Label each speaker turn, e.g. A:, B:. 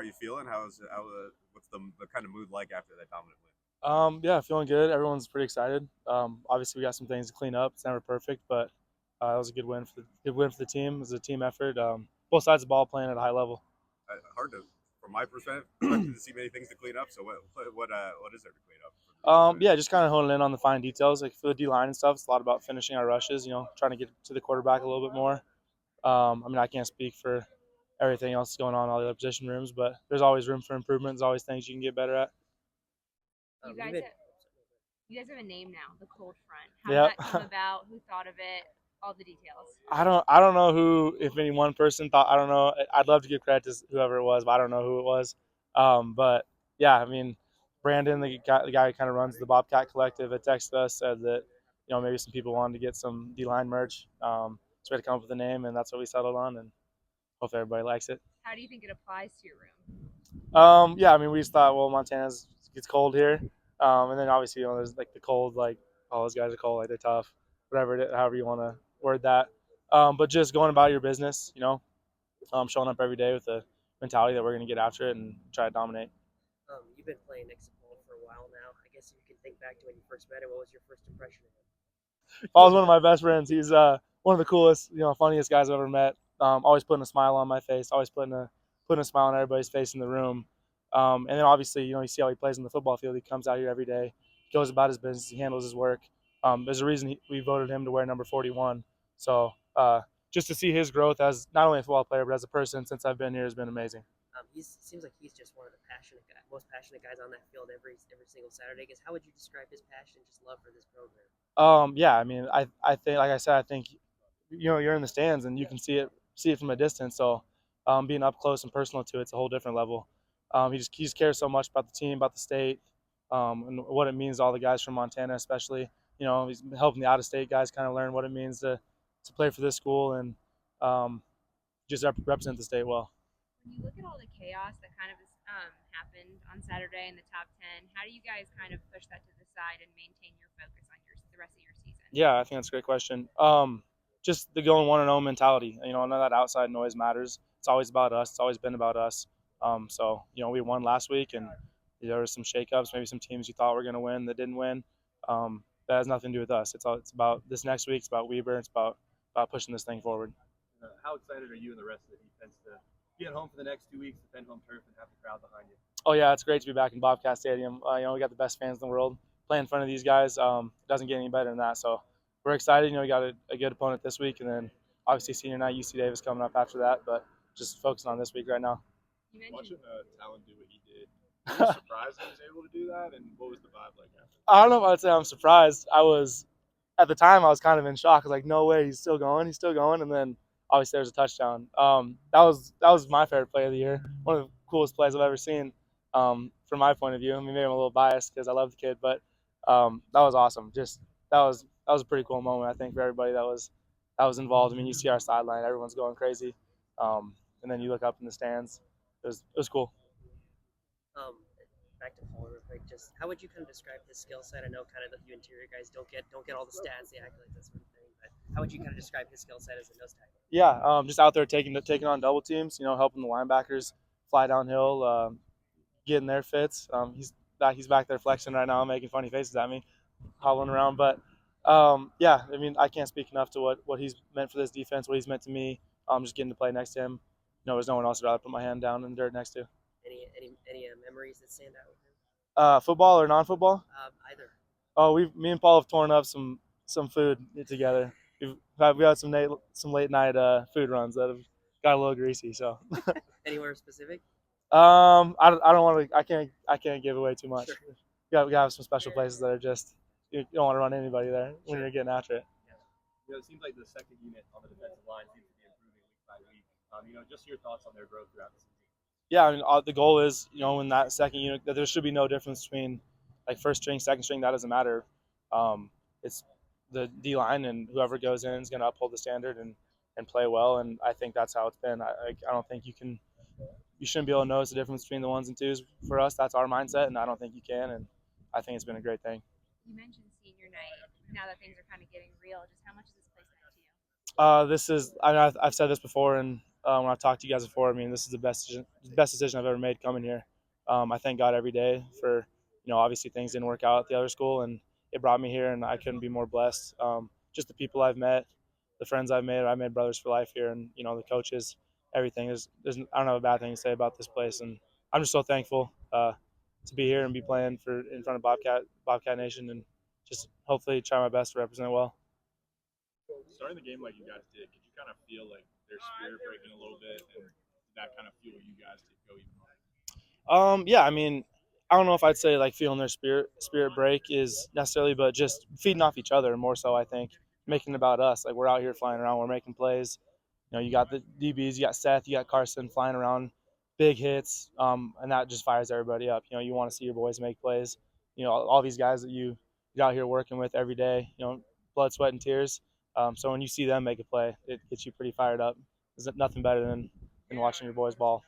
A: are you feeling? What's the kind of mood like after that dominant win?
B: Yeah, feeling good. Everyone's pretty excited. Obviously, we got some things to clean up. It's never perfect, but that was a good win for the team. It was a team effort. Both sides of the ball playing at a high level.
A: Hard to, from my perspective, to see many things to clean up. So what is there to clean up?
B: Yeah, just kind of honing in on the fine details, like for the D line and stuff. It's a lot about finishing our rushes. Trying to get to the quarterback a little bit more. I can't speak for everything else going on in all the other position rooms, but there's always room for improvement. There's always things you can get better at.
C: You guys, have, you guys have a name now, the Cold Front. How did
B: Yep.
C: that come about? Who thought of it? All the details.
B: I don't know who, if any one person thought. I don't know. I'd love to give credit to whoever it was, but I don't know who it was. But yeah, I mean, Brandon, the guy who kind of runs the Bobcat Collective, had texted us, said that maybe some people wanted to get some D line merch. So we had to come up with a name, and that's what we settled on, and hope everybody likes it.
C: How do you think it applies to your room?
B: Yeah, I mean, we just thought, well, Montana's gets cold here, and then obviously there's like the cold, like all those guys are cold, like they're tough, however you want to word that. But just going about your business, showing up every day with the mentality that we're going to get after it and try to dominate.
D: You've been playing next to Paul for a while now. I guess if you can think back to when you first met him, what was your first impression of him?
B: Paul's one of my best friends. He's one of the coolest, funniest guys I've ever met. Always putting a smile on my face, always putting a smile on everybody's face in the room. And then obviously, you see how he plays in the football field. He comes out here every day, goes about his business, he handles his work. There's a reason we voted him to wear number 41. So just to see his growth as not only a football player but as a person since I've been here has been amazing.
D: He seems like he's just one of the most passionate guys on that field every single Saturday. I guess how would you describe his passion and just love for this program?
B: Yeah, I mean, I think, like I said, I think you're in the stands and you can see it from a distance. So being up close and personal to it's a whole different level. He just cares so much about the team, about the state, and what it means to all the guys from Montana, especially. He's helping the out-of-state guys kind of learn what it means to play for this school and just represent the state well.
C: When you look at all the chaos that kind of happened on Saturday in the top 10, how do you guys kind of push that to the side and maintain your focus on the rest of your season?
B: Yeah, I think that's a great question. Just the going 1-0 mentality. None of that outside noise matters. It's always about us. It's always been about us. So we won last week, and there were some shakeups. Maybe some teams you thought were going to win that didn't win. That has nothing to do with us. It's about this next week. It's about Weber. It's about pushing this thing forward.
E: How excited are you and the rest of the defense to get home for the next 2 weeks, defend home turf, and have the crowd behind you?
B: Oh yeah, it's great to be back in Bobcat Stadium. We got the best fans in the world. Playing in front of these guys it doesn't get any better than that. So we're excited. We got a good opponent this week, and then obviously senior night, UC Davis coming up after that. But just focusing on this week right now.
E: Watching Talon do what he did, were you surprised he was able to do that, and what was the vibe like after?
B: I don't know if I'd say I'm surprised. At the time I was kind of in shock. I was like, no way, he's still going, and then obviously there's a touchdown. That was my favorite play of the year. One of the coolest plays I've ever seen. From my point of view, I mean, maybe I'm a little biased because I love the kid, but that was awesome. Just that was a pretty cool moment, I think, for everybody that was involved. I mean, you see our sideline, everyone's going crazy, and then you look up in the stands. It was cool.
D: Back to Paul real quick. Just how would you kind of describe his skill set? I know kind of that you interior guys don't get all the stats, the accolades, that sort of thing. But how would you kind of describe his skill set as a nose tackle?
B: Yeah, just out there taking on double teams. Helping the linebackers fly downhill, getting their fits. He's back there flexing right now, making funny faces at me, hobbling around. But yeah, I mean, I can't speak enough to what he's meant for this defense, what he's meant to me. Just getting to play next to him. There's no one else I'd rather put my hand down in the dirt next to.
D: Any memories that stand out with him?
B: Football or non-football?
D: Either.
B: Oh, me and Paul have torn up some food together. We had some late night food runs that have got a little greasy. So.
D: Anywhere specific?
B: I don't want to. I can't give away too much.
D: Sure.
B: We got to have some special places that are just you don't want to run anybody there when you're getting after it.
E: It seems like the second unit on the defensive line seems to be improving week by week. Just your thoughts on their growth throughout the season.
B: Yeah, I mean, the goal is, in that second unit, that there should be no difference between like first string, second string. That doesn't matter. It's the D line, and whoever goes in is going to uphold the standard and play well. And I think that's how it's been. I don't think you shouldn't be able to notice the difference between the ones and twos. For us, that's our mindset, and I don't think you can. And I think it's been a great thing.
C: You mentioned senior night. Now that things are kind of getting real, just how much is this place meant to you?
B: I've said this before, and when I've talked to you guys before, I mean, this is the best decision I've ever made coming here. I thank God every day for, obviously things didn't work out at the other school, and it brought me here, and I couldn't be more blessed. Just the people I've met, the friends I've made brothers for life here, and the coaches, everything. I don't have a bad thing to say about this place, and I'm just so thankful to be here and be playing in front of Bobcat Nation, and just hopefully try my best to represent well.
E: Starting the game like you guys did, could you kind of feel like their spirit breaking a little bit, and did that kind of fuel you guys to go even harder?
B: Yeah, I mean, I don't know if I'd say like feeling their spirit break is necessarily, but just feeding off each other more so. I think making it about us. Like we're out here flying around, we're making plays. You got the DBs, you got Seth, you got Carson flying around, big hits, and that just fires everybody up. You want to see your boys make plays. All these guys that you get out here working with every day. Blood, sweat, and tears. So when you see them make a play, it gets you pretty fired up. There's nothing better than watching your boys ball.